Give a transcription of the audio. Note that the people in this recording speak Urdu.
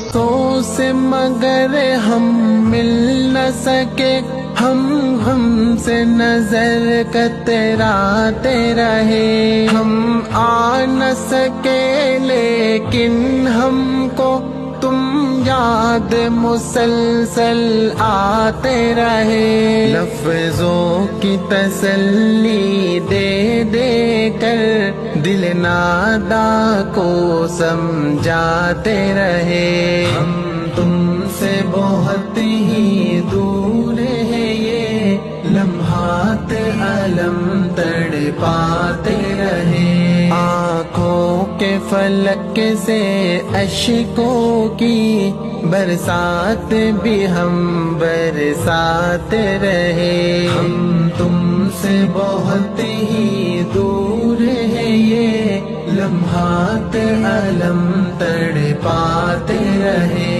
افسوس سے مگر ہم مل نہ سکے، ہم سے نظر کتراتے رہے، ہم آ نہ سکے لیکن ہم کو تم یاد مسلسل آتے رہے، لفظوں کی تسلی دے دے کر دل نادا کو سمجھاتے رہے، ہم تم سے بہت ہی دور ہے یہ لمحات علم تڑپاتے رہے، آنکھوں کے فلک سے اشکوں کی برسات بھی ہم برساتے رہے، ہم تم سے بہت ہی دور ہے یہ لمحات علم تڑپاتے رہے۔